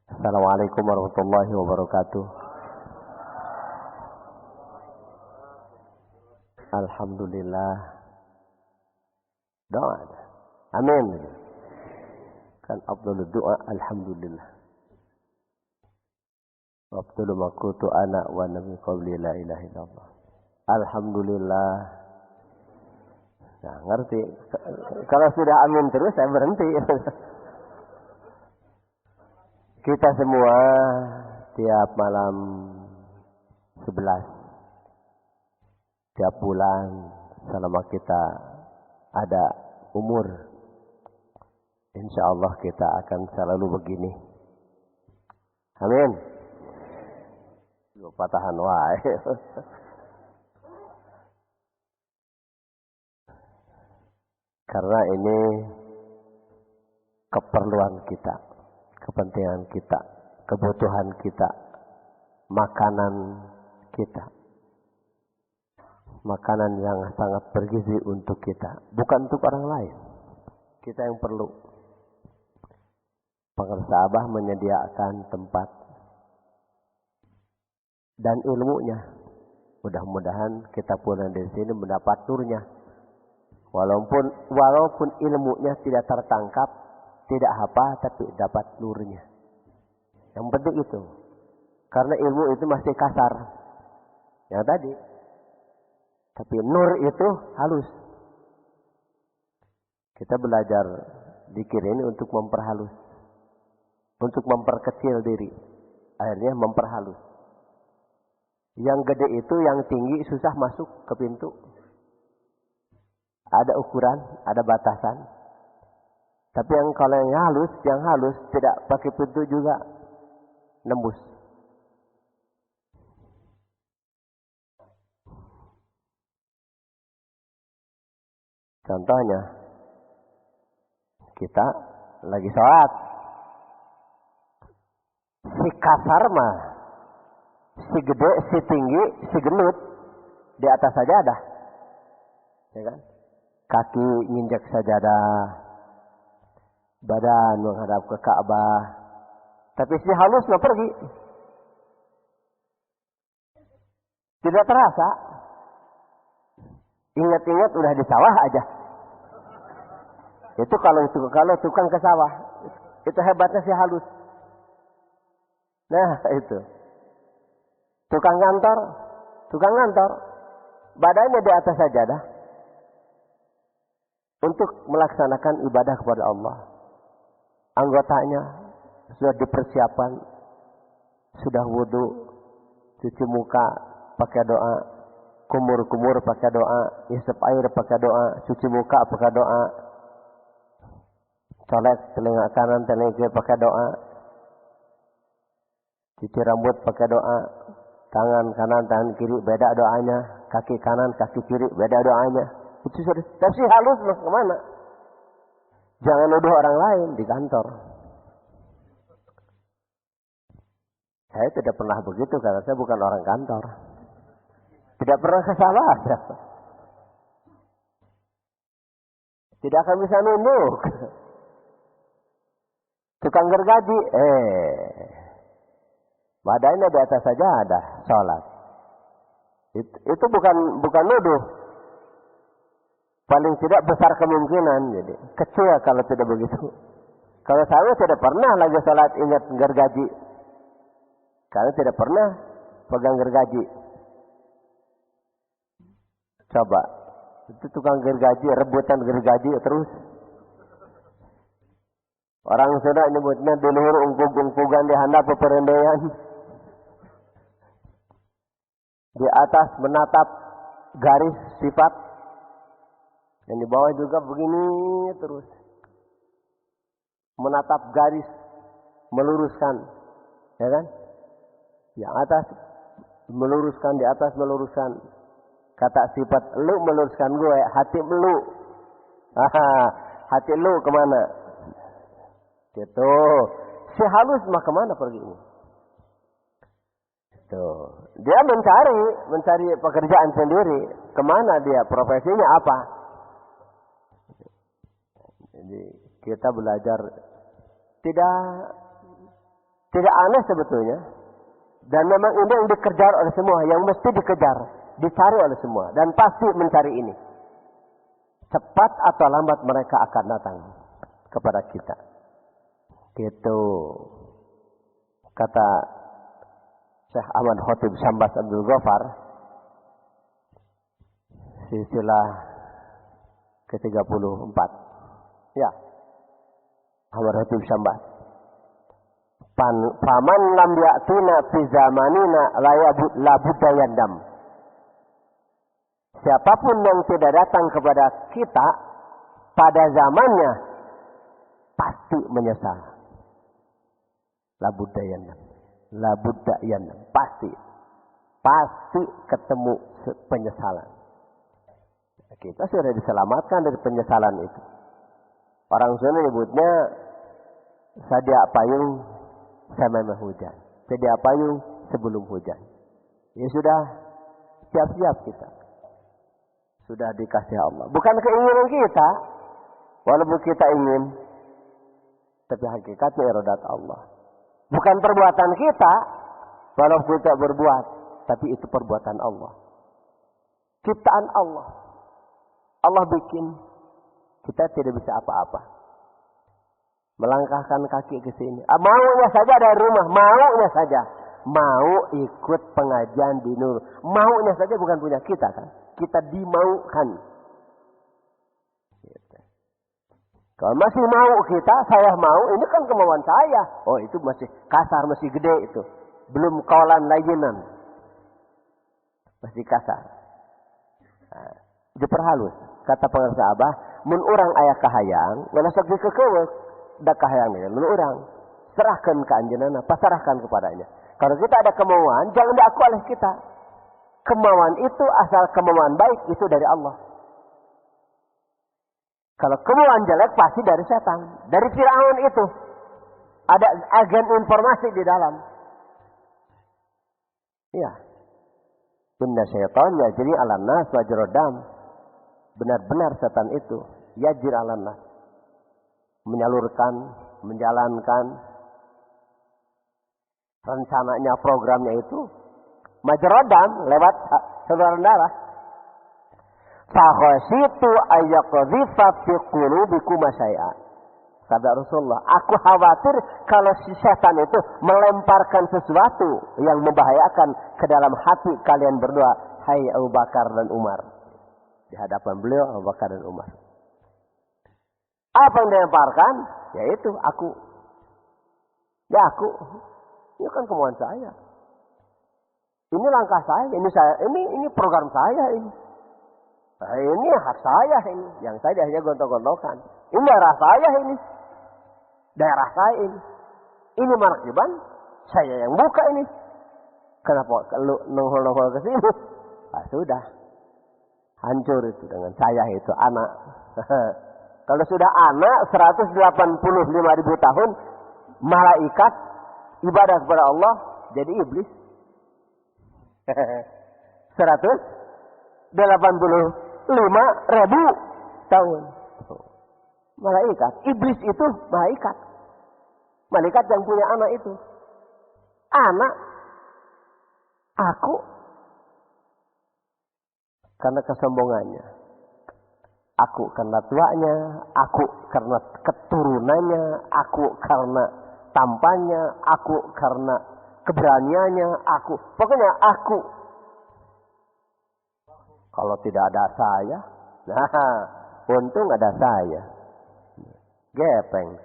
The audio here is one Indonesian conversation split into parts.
Assalamualaikum warahmatullahi wabarakatuh. Alhamdulillah. Doa. Amin. Kan afdhalud doa alhamdulillah. Wa afdalu ma qultu ana wa nabi qabli la ilaha illallah. Alhamdulillah. Nah, ngerti. Kalau sudah amin terus saya berhenti. Kita semua tiap malam 11 tiap bulan selama kita ada umur, insya Allah kita akan selalu begini. Amin. Patahan wae. Karena ini keperluan kita, kepentingan kita, kebutuhan kita, makanan kita. Makanan yang sangat bergizi untuk kita, bukan untuk orang lain. Kita yang perlu. Pengusaha menyediakan tempat dan ilmunya. Mudah-mudahan kita pulang dari sini mendapat nurnya. Walaupun ilmunya tidak tertangkap, tidak hafal, tapi dapat nurnya. Yang penting itu. Karena ilmu itu masih kasar. Yang tadi. Tapi nur itu halus. Kita belajar zikir ini untuk memperhalus. Untuk memperkecil diri. Akhirnya memperhalus. Yang gede itu, yang tinggi susah masuk ke pintu. Ada ukuran, ada batasan. Tapi yang kalau yang halus tidak pakai pintu juga nembus. Contohnya, kita lagi sholat. Si kasar mah, si gede, si tinggi, si gendut, di atas sajadah. Ya kan? Kaki nginjak sajadah, badan menghadap ke Ka'bah. Tapi si halus nggak pergi. Tidak terasa. Ingat-ingat udah di sawah aja. Itu kalau tukang ke sawah. Itu hebatnya si halus. Nah, itu. Tukang kantor. Badannya di atas sajadah. Untuk melaksanakan ibadah kepada Allah. Anggotanya sudah dipersiapkan. Sudah wudu. Cuci muka pakai doa. Kumur-kumur pakai doa. Isep air pakai doa. Cuci muka pakai doa. Colek telinga kanan, telinga kiri pakai doa. Cuci rambut pakai doa. Tangan kanan, tangan kiri beda doanya. Kaki kanan, kaki kiri beda doanya. Itu sudah. Tapi halus mas kemana? Jangan nuduh orang lain di kantor. Saya tidak pernah begitu karena saya bukan orang kantor. Tidak pernah kesalahan. Tidak akan bisa nunduk. Tukang gergaji, badannya di atas saja ada sholat. Itu bukan nuduh. Paling tidak besar kemungkinan. Jadi kecil kalau tidak begitu. Kalau saya tidak pernah lagi sholat ingat gergaji. Karena tidak pernah pegang gergaji. Coba, itu tukang gergaji, rebutan gergaji terus. Orang sudah nyebutnya di luhur ungkug-ungkugan di handap peperendean. Di atas menatap garis sifat. Yang di bawah juga begini terus. Menatap garis, meluruskan. Ya kan? Yang atas meluruskan, di atas meluruskan. Kata sifat lu meluruskan gue, hati lu. Hati lu kemana? Gitu. Si halus mah kemana perginya? Tuh. Dia mencari pekerjaan sendiri. Kemana dia? Profesinya apa? Jadi kita belajar tidak Tidak aneh sebetulnya. Dan memang ini yang dikejar oleh semua, yang mesti dikejar, dicari oleh semua, dan pasti mencari ini. Cepat atau lambat mereka akan datang kepada kita. Gitu kata Syekh Ahmad Khatib Syambas Abdul Ghaffar, silsilah ke-34. Ya, Ahmad Khatib Syambas. Faman lam ya'tina fi zamanina la budda yandam. Siapapun yang tidak datang kepada kita pada zamannya pasti menyesal. La budda yandam. La budda yandam. Pasti ketemu penyesalan. Kita sudah diselamatkan dari penyesalan itu. Orang Sunda nyebutnya sadia payung sama hujan. Sedia payung sebelum hujan. Ya sudah siap-siap kita. Sudah dikasih Allah. Bukan keinginan kita. Walaupun kita ingin. Tapi hakikatnya iradat Allah. Bukan perbuatan kita. Walaupun kita berbuat. Tapi itu perbuatan Allah. Ciptaan Allah. Allah bikin. Kita tidak bisa apa-apa. Melangkahkan kaki ke sini. Maunya saja dari rumah. Maunya saja. Mau ikut pengajian di Nur. Maunya saja bukan punya kita kan. Kita dimaukan. Kalau masih mau kita, saya mau. Ini kan kemauan saya. Oh itu masih kasar, masih gede itu. Belum kaulan layinan. Masih kasar. Nah, diperhalus. Kata pengarsa Abah. Mun urang ayah kahayang. Ngelasak di kekewek. Da kahayang ini orang serahkan ke anjeunna, pasarahkan kepadanya. Kalau kita ada kemauan, jangan diaku oleh kita. Kemauan itu asal kemauan baik itu dari Allah. Kalau kemauan jelek pasti dari setan, dari Firaun itu. Ada agen informasi di dalam. Iya. Inna syaitan yajri 'alan nas wajrodam. Benar-benar setan itu yajri 'alan nas. Menyalurkan, menjalankan rencananya, programnya itu majrodam lewat saluran darah. Fakhashitu ayyaqdhifa fi qulubikum syai'a. Kata Rasulullah, aku khawatir kalau si setan itu melemparkan sesuatu yang membahayakan ke dalam hati kalian berdua, hai Abu Bakar dan Umar. Di hadapan beliau Abu Bakar dan Umar. Apa yang dilemparkan? Yaitu aku. Ya aku. Ini kan kemauan saya. Ini langkah saya. Ini program saya ini. Nah, ini hak saya ini. Yang saya hanya gontok-gontokan. Ini daerah saya ini. Daerah saya ini. Ini markiban. Saya yang buka ini. Kenapa lu nongol-nongol ke sini? Nah, sudah. Hancur itu dengan saya itu anak. Kalau sudah anak 185.000 tahun malaikat ibadah kepada Allah jadi iblis. 185.000 tahun. Malaikat, iblis itu malaikat. Malaikat yang punya anak itu. Anak aku karena kesombongannya. Aku karena tuanya, aku karena keturunannya, aku karena tampannya, aku karena keberaniannya, aku. Pokoknya aku. Kalau tidak ada saya, nah, untung ada saya. Gepeng.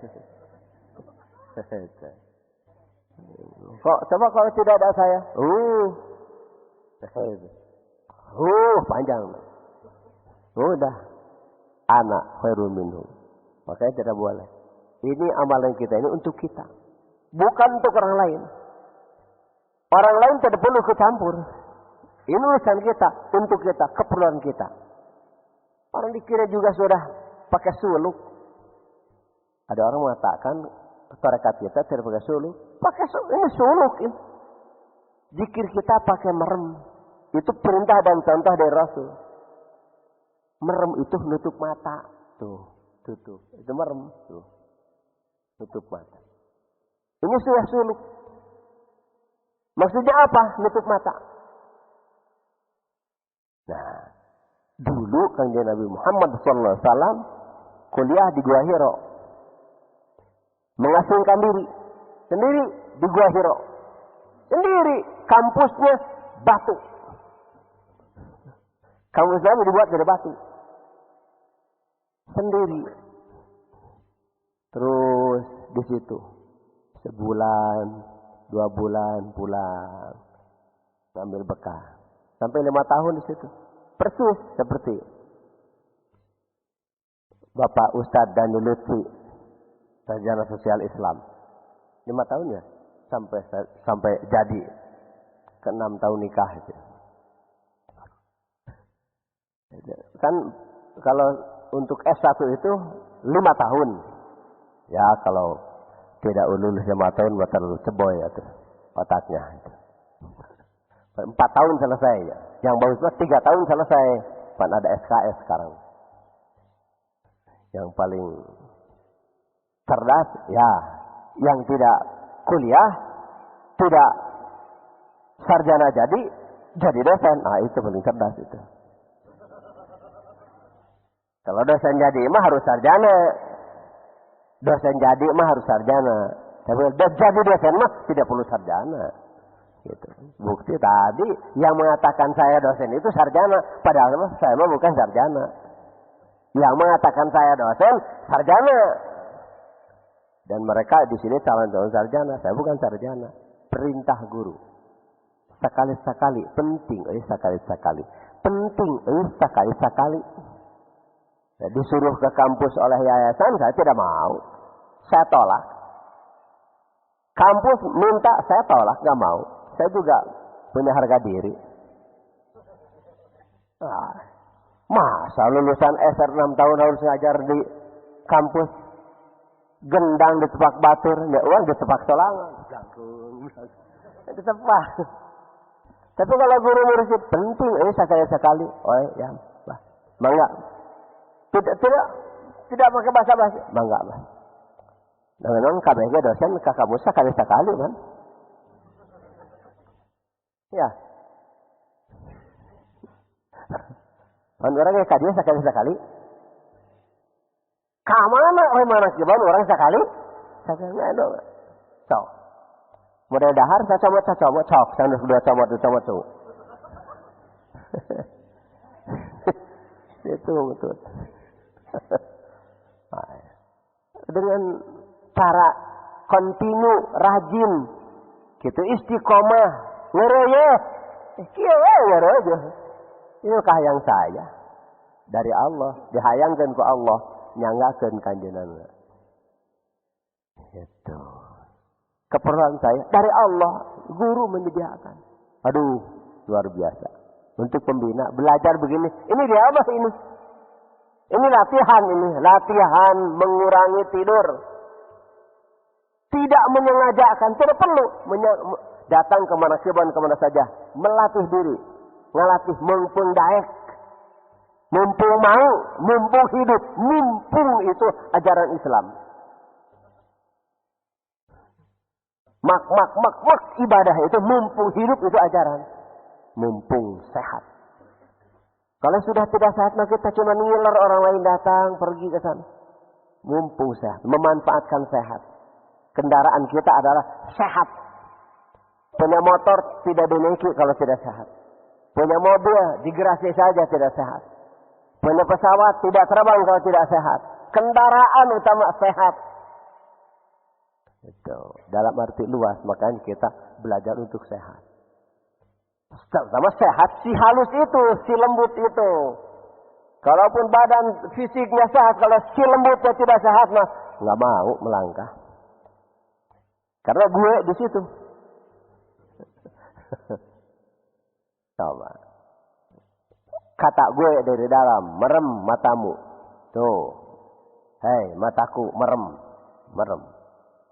Kok coba kalau tidak ada saya? Panjang. Udah. Anak khairun minhum. Makanya tidak boleh. Ini amalan kita ini untuk kita. Bukan untuk orang lain. Orang lain tidak perlu ikut campur. Ini urusan kita. Untuk kita. Keperluan kita. Orang dikira juga sudah pakai suluk. Ada orang mengatakan tarekat kita tidak pakai suluk. Pakai suluk. Ini suluk. Ini. Zikir kita pakai merem. Itu perintah dan contoh dari Rasul. Merem itu nutup mata. Tuh, tutup. Itu merem. Tuh. Tutup mata. Ini sudah suluk. Maksudnya apa? Nutup mata. Nah, dulu Kanjeng Nabi Muhammad SAW kuliah di Gua Hiro. Mengasingkan diri. Sendiri di Gua Hiro. Sendiri. Kampusnya batu. Kampusnya dibuat dari batu. Sendiri. Terus di situ. Sebulan, 2 bulan pulang. Ngambil bekah. Sampai 5 tahun di situ. Persis seperti Bapak Ustadz Dani Lutfi, sarjana sosial Islam. 5 tahun ya? Sampai jadi. Ke 6 tahun nikah itu. Kan kalau untuk S1 itu 5 tahun. Ya kalau tidak lulus 5 tahun terlalu ceboy ya tuh otaknya. 4 tahun selesai ya. Yang bagusnya 3 tahun selesai. Pan ada SKS sekarang. Yang paling cerdas ya yang tidak kuliah, tidak sarjana jadi dosen. Ah itu paling cerdas itu. Kalau dosen jadi mah harus sarjana. Dosen jadi mah harus sarjana. Tapi jadi dosen mah tidak perlu sarjana. Gitu. Bukti tadi yang mengatakan saya dosen itu sarjana, padahal saya mah bukan sarjana. Yang mengatakan saya dosen sarjana. Dan mereka di sini calon sarjana, saya bukan sarjana. Perintah guru. Sekali-sekali penting, sekali-sekali. Penting, sekali-sekali. Nah, disuruh ke kampus oleh yayasan, saya tidak mau. Saya tolak. Kampus minta, saya tolak, nggak mau. Saya juga punya harga diri. Nah, masa lulusan SR 6 tahun harus ngajar di kampus? Gendang ditepak batur, ya uang ditepak solangan. Ditepak. Tapi kalau guru ngurusin penting, sekali-sekali. Oh ya, bah. Mangga. Tidak pakai basa-basi. Mangga, bah. Nah, memang KBG dosen ke kampus sekali-sekali kan? Ya. Kan orang yang kadia sekali-sekali. Kamana mana kiban orang sekali? Sekali ada. Cok. Model dahar saya comot cok. Saya dua comot tuh. Itu betul. Dengan cara kontinu, rajin, gitu istiqomah, ngeroyeh, ngeroyeh. Inikah yang saya dari Allah, dihayangkan ke Allah, nyanggakan kanjenanna. Itu keperluan saya dari Allah, guru menyediakan. Aduh, luar biasa. Untuk pembina belajar begini, ini dia apa ini? Ini latihan mengurangi tidur. Tidak menyengajakan, tidak perlu datang kemana saja, melatih diri, melatih mumpung daek, mumpung mau, mumpung hidup, mumpung itu ajaran Islam. Mak ibadah itu mumpung hidup itu ajaran, mumpung sehat. Kalau sudah tidak sehat, maka kita cuma ngiler orang lain datang pergi ke sana. Mumpung sehat, memanfaatkan sehat. Kendaraan kita adalah sehat. Punya motor tidak dinaiki kalau tidak sehat. Punya mobil digerasi saja tidak sehat. Punya pesawat tidak terbang kalau tidak sehat. Kendaraan utama sehat. Itu dalam arti luas, makanya kita belajar untuk sehat. Sama sehat, si halus itu, si lembut itu. Kalaupun badan fisiknya sehat, kalau si lembutnya tidak sehat, mah nggak mau melangkah. Karena gue di situ. Coba. Kata gue dari dalam, merem matamu. Tuh. Hei, mataku merem.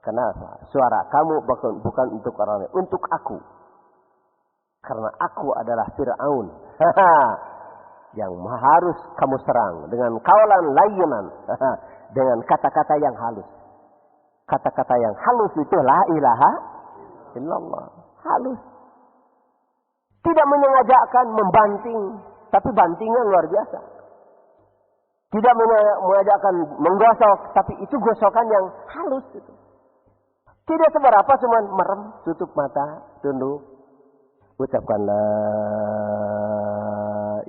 Kenapa? Suara kamu bukan untuk orang lain, untuk aku. Karena aku adalah Fir'aun. Yang harus kamu serang dengan kaulan layyinan. Dengan kata-kata yang halus. Kata-kata yang halus itu la ilaha illallah. Halus. Tidak menyengajakan membanting, tapi bantingnya luar biasa. Tidak mengajakkan menggosok, tapi itu gosokan yang halus. Gitu. Tidak seberapa, cuma merem, tutup mata, tunduk, ucapkan la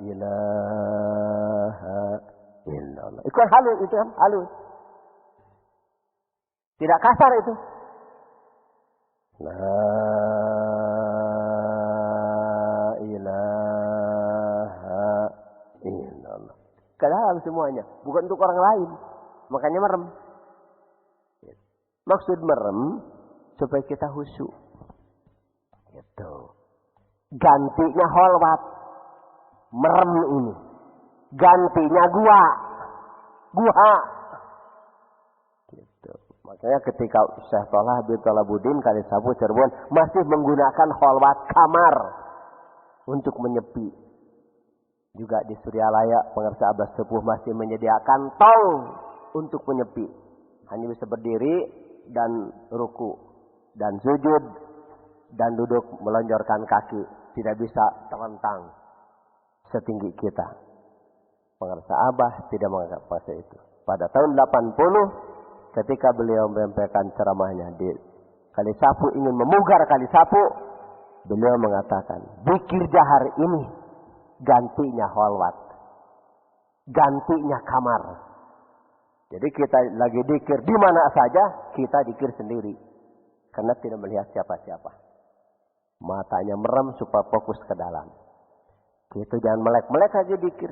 ilaha illallah. Itu kan halus, itu kan halus. Tidak kasar itu. La ilaha illallah. Ke dalam semuanya, bukan untuk orang lain. Makanya merem. Maksud merem supaya kita khusyuk. Gitu. Gantinya holwat. Merem ini. Gantinya guha. Gitu. Makanya ketika Syekh Thalah bin Talabuddin Kalisapu Cirebon masih menggunakan holwat kamar untuk menyepi. Juga di Suryalaya pengarsa Abbas Sepuh masih menyediakan tong untuk menyepi. Hanya bisa berdiri dan ruku dan sujud dan duduk melonjorkan kaki, tidak bisa terlentang setinggi kita. Pengarsa Abah tidak menganggap fase itu. Pada tahun 80 ketika beliau menyampaikan ceramahnya di Kalisapu, ingin memugar Kalisapu, beliau mengatakan, zikir jahar ini gantinya holwat, gantinya kamar. Jadi kita lagi dikir di mana saja, kita dikir sendiri. Karena tidak melihat siapa-siapa. Matanya merem supaya fokus ke dalam. Itu jangan melek-melek aja dikir.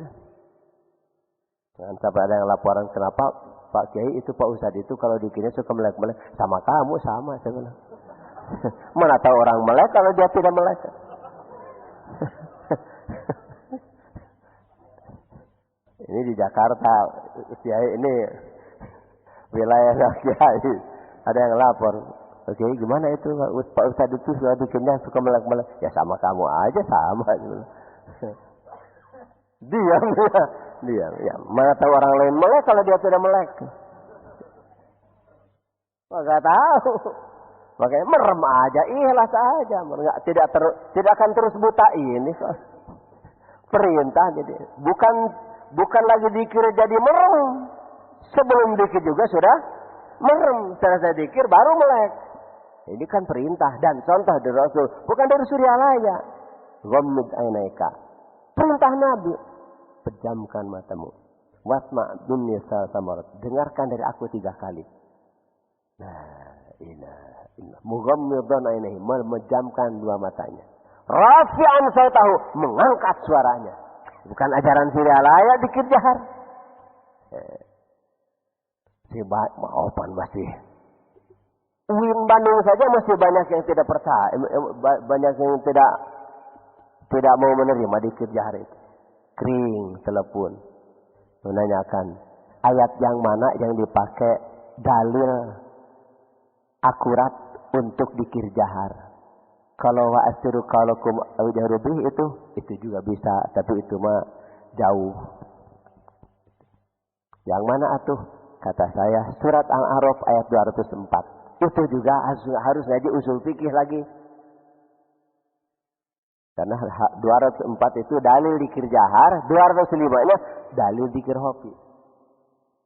Jangan sampai ada yang laporan, kenapa Pak Kiai itu, Pak Ustadz itu kalau dikirnya suka melek-melek. Sama kamu, sama. Saya bilang. Mana tahu orang melek kalau dia tidak melek. Ini di Jakarta, Kiai ini wilayah Kiai. Ada yang lapor, oke, gimana itu Pak Ustadz itu sudah bikinnya suka melek-melek. Ya sama kamu aja, sama. Diam. Ya. Mana tahu orang lain melek kalau dia tidak melek. Nggak tahu. Makanya merem aja, ikhlas aja. Tidak akan terus buta ini. Perintah jadi. Bukan lagi dikir jadi merem. Sebelum dikir juga sudah merem. Setelah dikir baru melek. Ini kan perintah dan contoh dari Rasul. Bukan dari Suryalaya. Ghammid ainaika. Perintah Nabi. Pejamkan matamu. Wasma' minni samarat. Dengarkan dari aku 3 kali. Nah, mughammidan ainihi. Memejamkan 2 matanya. Rafi'an sautahu. Mengangkat suaranya. Bukan ajaran Suryalaya dikir jahar. Si maafan masih. UIN Bandung saja masih banyak yang tidak percaya, banyak yang tidak mau menerima dikir jahar itu. Kering telepon menanyakan ayat yang mana yang dipakai dalil akurat untuk dikir jahar. Kalau wa asiru kalakum awjahrubih itu juga bisa, tapi itu mah jauh. Yang mana atuh? Kata saya surat Al-A'raf ayat 204. Itu juga harus ngaji usul fikih lagi. Karena 204 itu dalil dikir jahar, 205-nya dalil dikir hofi.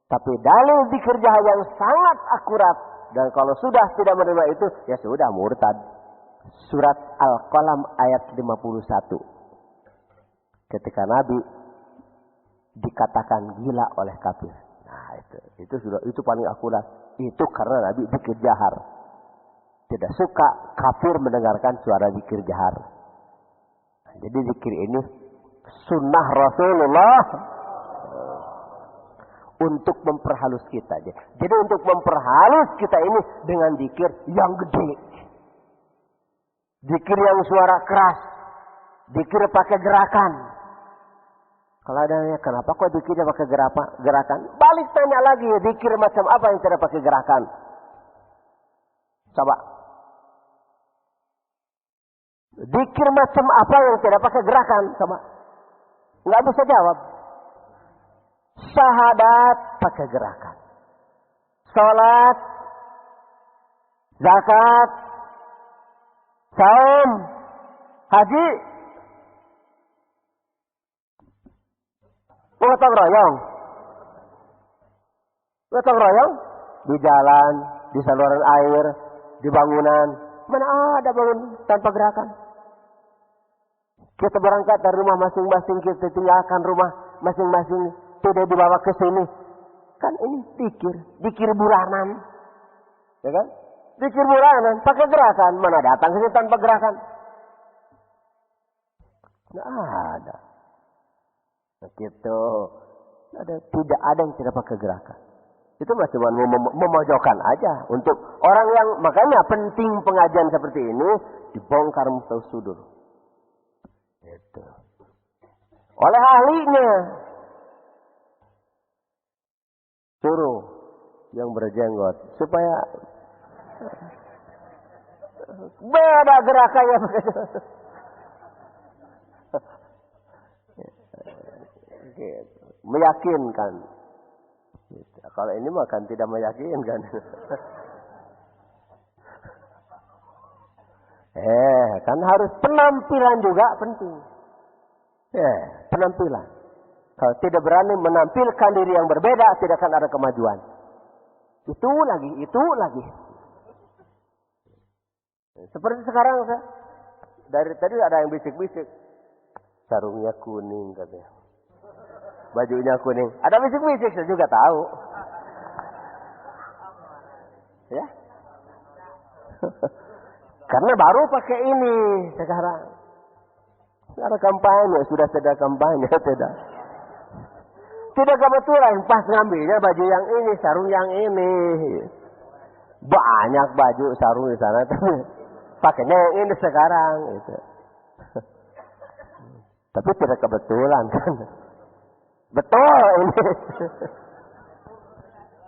Tapi dalil dikir jahar yang sangat akurat, dan kalau sudah tidak menerima itu, ya sudah murtad. Surat Al-Qalam ayat 51. Ketika Nabi dikatakan gila oleh kafir. Nah, itu paling akurat. Itu karena Nabi zikir jahar. Tidak suka kafir mendengarkan suara zikir jahar. Nah, jadi zikir ini sunnah Rasulullah untuk memperhalus kita. Jadi untuk memperhalus kita ini dengan zikir yang gede. Zikir yang suara keras. Zikir pakai gerakan. Kalau ada yang kenapa kok zikirnya pakai gerakan? Balik tanya lagi, zikir macam apa yang tidak pakai gerakan? Coba. Zikir macam apa yang tidak pakai gerakan? Coba. Nggak bisa jawab. Syahadat pakai gerakan. Salat, zakat, saum, haji Gotong royong. Gotong royong di jalan, di saluran air, di bangunan. Mana ada bangun tanpa gerakan? Kita berangkat dari rumah masing-masing, kita tinggalkan rumah masing-masing, tidak dibawa ke sini. Kan ini dikir bulanan. Ya kan? Dikir bulanan, pakai gerakan. Mana datang ke sini tanpa gerakan? Nggak ada. Begitu. Tidak ada yang tidak pakai gerakan. Itu masih cuma memojokkan aja. Untuk orang yang, makanya penting pengajian seperti ini, dibongkar mustahil sudur. Itu. Oleh ahlinya. Suruh yang berjenggot. Supaya beda gerakannya. Meyakinkan. Kalau ini mah kan tidak meyakinkan. Kan harus penampilan juga penting. Penampilan. Kalau tidak berani menampilkan diri yang berbeda, tidak akan ada kemajuan. Itu lagi. Seperti sekarang, dari tadi ada yang bisik-bisik. Sarungnya kuning katanya. Bajunya kuning. Ada bisik-bisik, saya juga tahu. Ya. Karena baru pakai ini sekarang. Ada kampanye, sudah tidak kampanye, tidak. Tidak kebetulan pas ngambilnya baju yang ini, sarung yang ini. Banyak baju sarung di sana, tapi pakainya yang ini sekarang. Gitu. Tapi tidak kebetulan kan. Betul ini.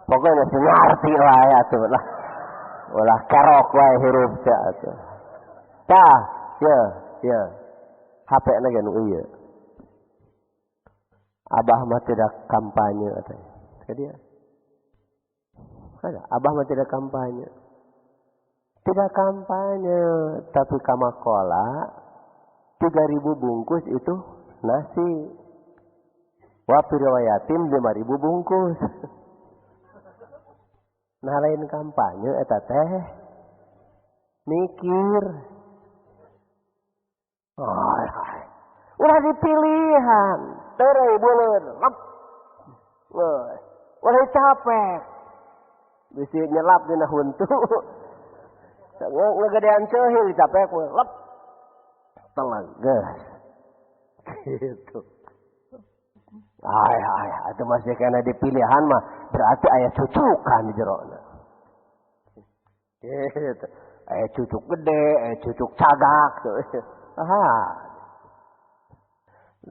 Pokoknya ngerti lah ya tuh lah. Ulah kerok wae hirup tuh. Tah, ya. HP lagi nu ieu. Abah mah tidak kampanye katanya. Dia. Abah mah tidak kampanye. Tidak kampanye, tapi kamakola 3.000 bungkus itu nasi. Wa riwayatin 5.000 bungkus. Nah lain kampanye eta teh mikir. Ulah dipilihan, terei buleun, lep. Ulah capek. Bisi nyelap dina huntu. Ngegedean ceuhil capek we, lep. Telang geus. Gitu. Itu masih kena dipilihan mah berarti aya cucukan di jerona. Gitu. Aya cucuk gede, aya cucuk cagak tuh.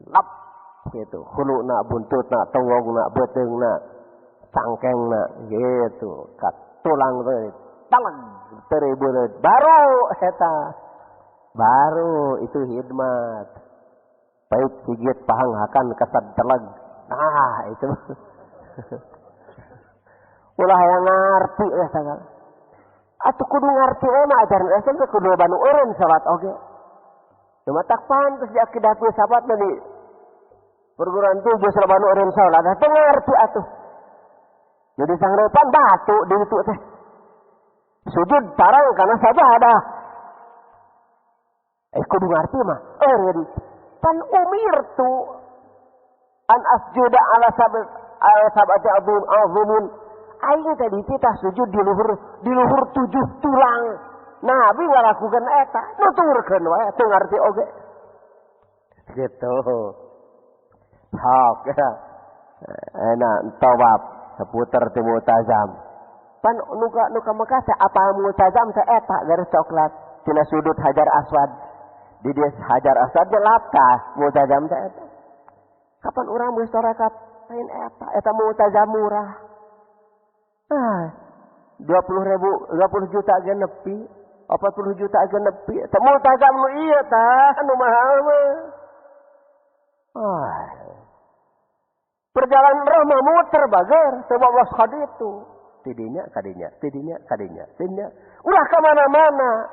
Lap gitu. Huluna, buntutna, tongogna, beteungna, cangkengna gitu. Ka tulang teh taleg teu beureut. Baru eta. Baru itu hikmat. Baik gigit pahanghakan kesad teleg. Nah, itu. Ulah yang ngarti ya sagala. Atuh kudu ngarti mah ajaran SMP kudu banu eureun salat oge. Cuma tak pantes di akidah sahabat tadi. Perguruan tujuh serabanu eureun salat. Teu ngarti atuh. Jadi sangrepan batu di itu teh. Sujud tarang kana sajadah. Kudu ngarti mah eureun. Pan umirtu an asjuda ala sab'ati azumin. Aing tadi titah sujud di luhur 7 tulang. Nabi ngalakukeun eta, nuturkeun wae teu ngarti oge. Gitu. Sok ya. Enak tawaf seputar ti multazam. Pan nuka Mekah teh apal multazam teh eta garis coklat tina sudut Hajar Aswad. Di dia Hajar Aswad ge laptah multazam teh eta. Kapan urang geus torekat lain eta multazam murah. 20 juta aja nepi, 40 juta aja nepi. Eta multazam nu ieu tah nu mahal mah. Perjalanan roh mah muter bager, teu bolos ka ditu. Tidinya. Ulah ka mana-mana.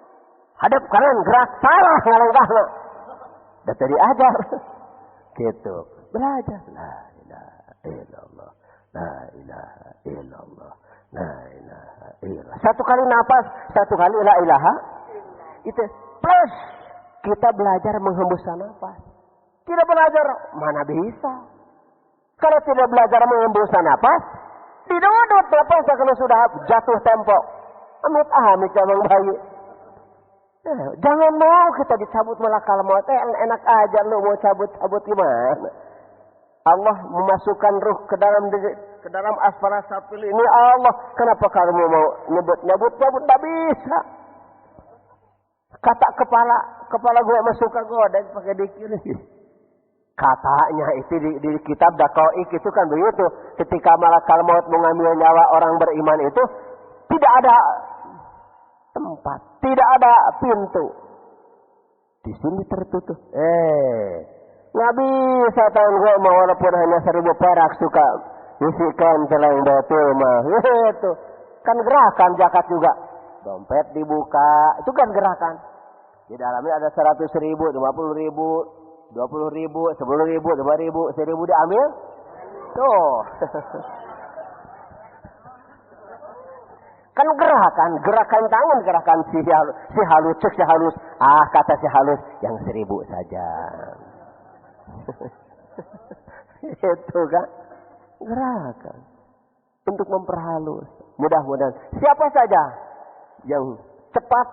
Hadap kanan, gerak salah ngalangkahna. Da tadi ajar. Gitu. Belajar. La ilaha illallah. La ilaha illallah. La ilaha illallah. Satu kali nafas, satu kali la ilaha. Itu plus kita belajar menghembuskan nafas. Tidak belajar, mana bisa. Kalau tidak belajar menghembuskan nafas, didudut nafas karena sudah jatuh tempo. Amit-amit cabang bayi. Jangan mau kita dicabut malakal maut. Enak aja lu mau cabut gimana? Allah memasukkan ruh ke dalam asfala safil ini. Allah, kenapa kamu mau nyebut? Tak bisa. Kata kepala gue masuk ke godeng pakai dikir. Katanya itu di kitab Daqaiq itu kan begitu. Ketika malakal maut mengambil nyawa orang beriman itu tidak ada tempat, tidak ada pintu. Di sini tertutup. Nggak bisa tahun gue mau walaupun hanya 1.000 perak suka isikan celeng betul mah. Itu kan gerakan zakat juga. Dompet dibuka, itu kan gerakan. Di dalamnya ada 100.000, 50.000, 20.000, 10.000, 5.000, 1.000 diambil. Tuh. Kan gerakan tangan, gerakan si halus, cek si halus. Kata si halus yang 1.000 saja. Itu kan gerakan untuk memperhalus. Mudah-mudahan siapa saja yang cepat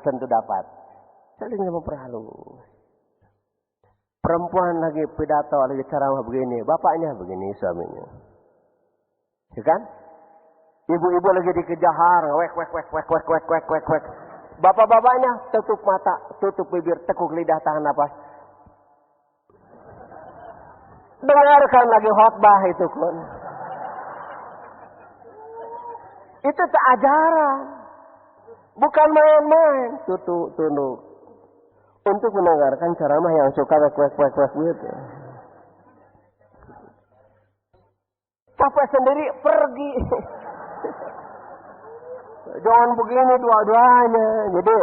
tentu dapat. Saling memperhalus. Perempuan lagi pidato, lagi ceramah begini, bapaknya begini, suaminya. Ya kan? Ibu-ibu lagi dikejar, wek. Bapak-bapaknya tutup mata, tutup bibir, tekuk lidah, tahan napas. Dengarkan lagi khotbah itu kan. Itu ajaran. Bukan main-main. Tunduk. Untuk mendengarkan ceramah yang suka wek gitu. Capek sendiri pergi. Jangan begini dua-duanya. Jadi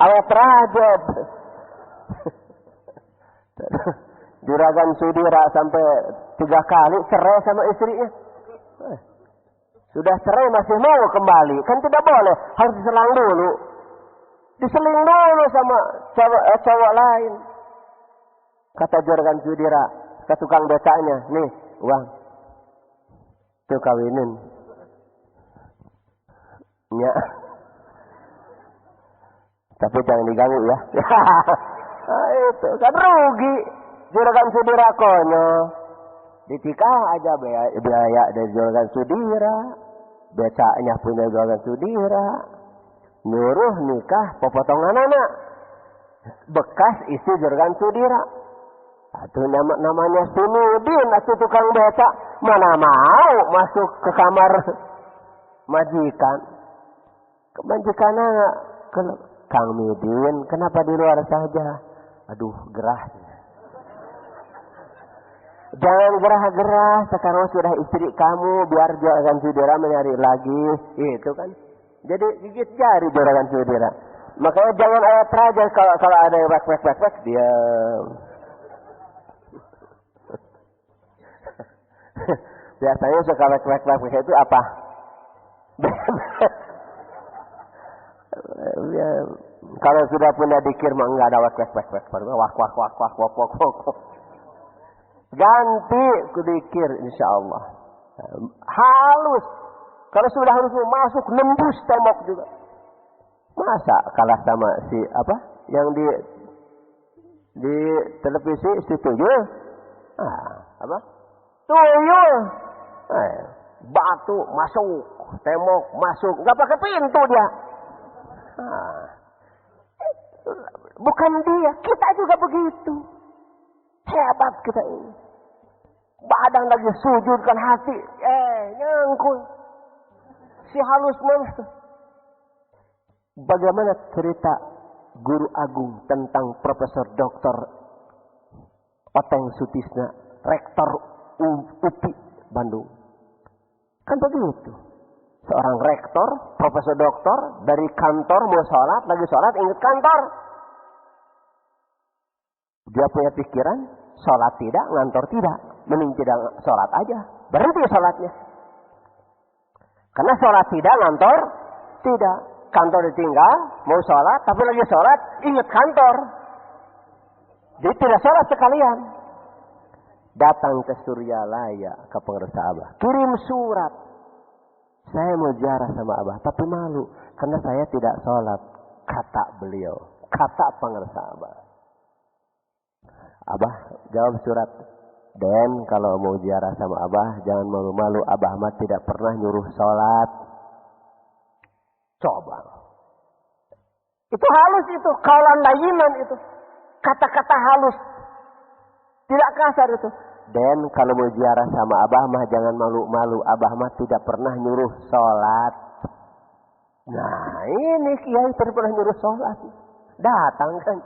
awet rajab. Juragan Sudira sampai 3 kali cerai sama istrinya. Sudah cerai masih mau kembali. Kan tidak boleh. Harus diselang dulu. Diseling dulu sama cowok lain. Kata Juragan Sudira ke tukang becaknya. Nih uang. Tuh kawinin. Ya. Tapi jangan diganggu ya. Itu kan rugi. Juragan Sudira konyol. Ditikah aja biaya dari Juragan Sudira. Becaknya punya Juragan Sudira. Nyuruh nikah pepotongan anak. Bekas istri Juragan Sudira. Itu namanya Sinudin. Itu tukang becak. Mana mau masuk ke kamar majikan. Majikannya Kang Midin. Kenapa di luar saja? Aduh gerah. Jangan gerah-gerah, sekarang sudah istri kamu, biar Juragan Sudira mencari lagi, itu kan. Jadi gigit jari Juragan Sudira. Makanya jangan ayat raja kalau ada yang wek, diam. Biasanya suka wek itu apa? Kalau sudah punya dikir mah enggak ada wek, wak. Ganti kudikir insyaallah. Halus. Kalau sudah halus masuk nembus tembok juga. Masa kalah sama si apa? Yang di televisi si tuyul. Apa? Tuyul. Batu masuk, tembok masuk, enggak pakai pintu dia. Bukan dia, kita juga begitu. Hebat kita ini. Badan lagi sujudkan hati. Nyangkul. Si halus mana? Bagaimana cerita guru agung tentang Profesor Dr. Oteng Sutisna, Rektor UPI Bandung. Kan begitu. Seorang rektor, profesor doktor, dari kantor mau sholat, lagi sholat ingat kantor. Dia punya pikiran, sholat tidak, ngantor tidak. Mending tidak sholat aja. Berhenti sholatnya. Karena sholat tidak, ngantor tidak. Kantor ditinggal, mau sholat, tapi lagi sholat, ingat kantor. Jadi tidak sholat sekalian. Datang ke Suryalaya, ke pengurusan Abah. Kirim surat. Saya mau ziarah sama Abah, tapi malu. Karena saya tidak sholat. Kata beliau. Kata pengurusan Abah. Abah jawab surat. Dan kalau mau ziarah sama Abah, jangan malu-malu. Abah mah tidak pernah nyuruh sholat. Coba. Itu halus itu. Kaulan layinan itu. Kata-kata halus. Tidak kasar itu. Dan kalau mau ziarah sama Abah mah jangan malu-malu. Abah mah tidak pernah nyuruh sholat. Nah ini kiai pernah nyuruh sholat. Datang kan.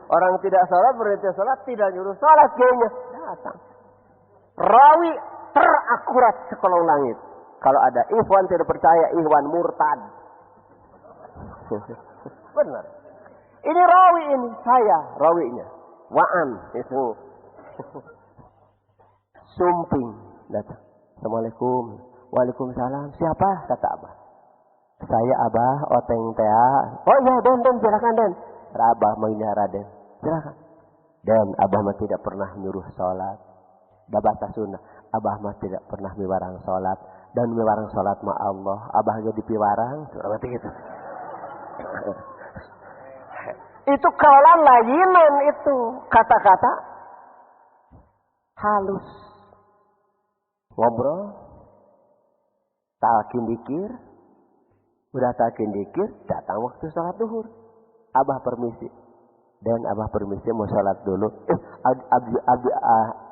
Orang tidak sholat berarti sholat tidak nyuruh sholat kiainya. Datang. Rawi terakurat sekolong langit. Kalau ada ikhwan tidak percaya, ikhwan murtad. Benar. Ini rawi ini, saya rawinya. Wa'an itu. Sumping datang. Assalamualaikum. Waalaikumsalam. Siapa? Kata Abah. Saya Abah Oteng Tea. Oh iya Den silakan Den. Abah mengingat Raden. Silakan. Dan Abah mah tidak pernah nyuruh sholat. Bahasa Sunda. Abah mah tidak pernah miwarang sholat. Dan miwarang sholat mah Allah. Abah jadi piwarang. Seperti itu. Itu kaulan layinan itu. Kata-kata halus. Ngobrol. Talkin dikir. Udah talkin dikir. Datang waktu sholat duhur. Abah permisi. Dan Abah permisi mau sholat dulu.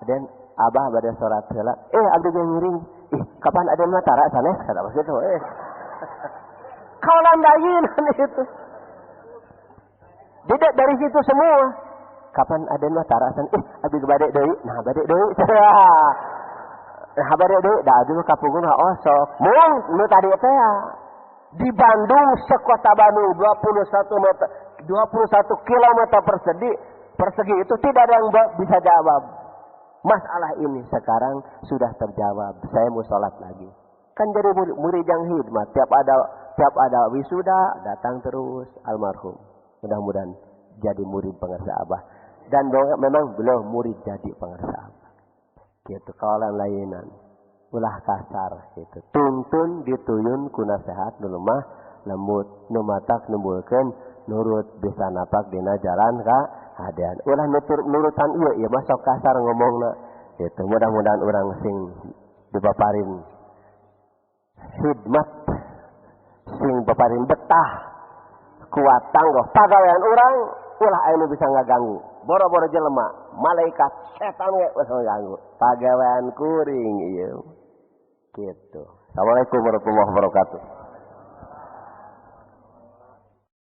Dan Abah pada sholat sholat. Abdi ngiring. Kapan ada matara sana? Kata begitu. Kaulan layinan itu. Tidak dari situ semua. Kapan ada matara sana? Abdi badek deui. Nah badek deui. Nah badek deui. Da abdi kapungun osok. Mun tadi teh di Bandung sekota Bandung 21 km persegi itu tidak ada yang bisa jawab. Masalah ini sekarang sudah terjawab. Saya mau sholat lagi. Kan jadi murid yang hikmat. Tiap ada wisuda datang terus almarhum. Mudah-mudahan jadi murid pengersa Abah. Dan memang belum murid jadi pengersa Abah. Gitu kawalan layanan. Ulah kasar gitu. Tuntun dituyun kuna sehat nu lemah lembut nu matak numbulkeun nurut bisa napak dina jalan ka hadean. Ulah nurutan ieu masuk kasar ngomongna. Gitu. Mudah-mudahan urang sing dipaparin khidmat sing paparin betah kuat tangguh pagawean urang ulah anu bisa ngaganggu. Boro-boro jelema, malaikat, setan we bisa ngaganggu. Pagawean kuring ieu. Gitu. Assalamualaikum warahmatullahi wabarakatuh.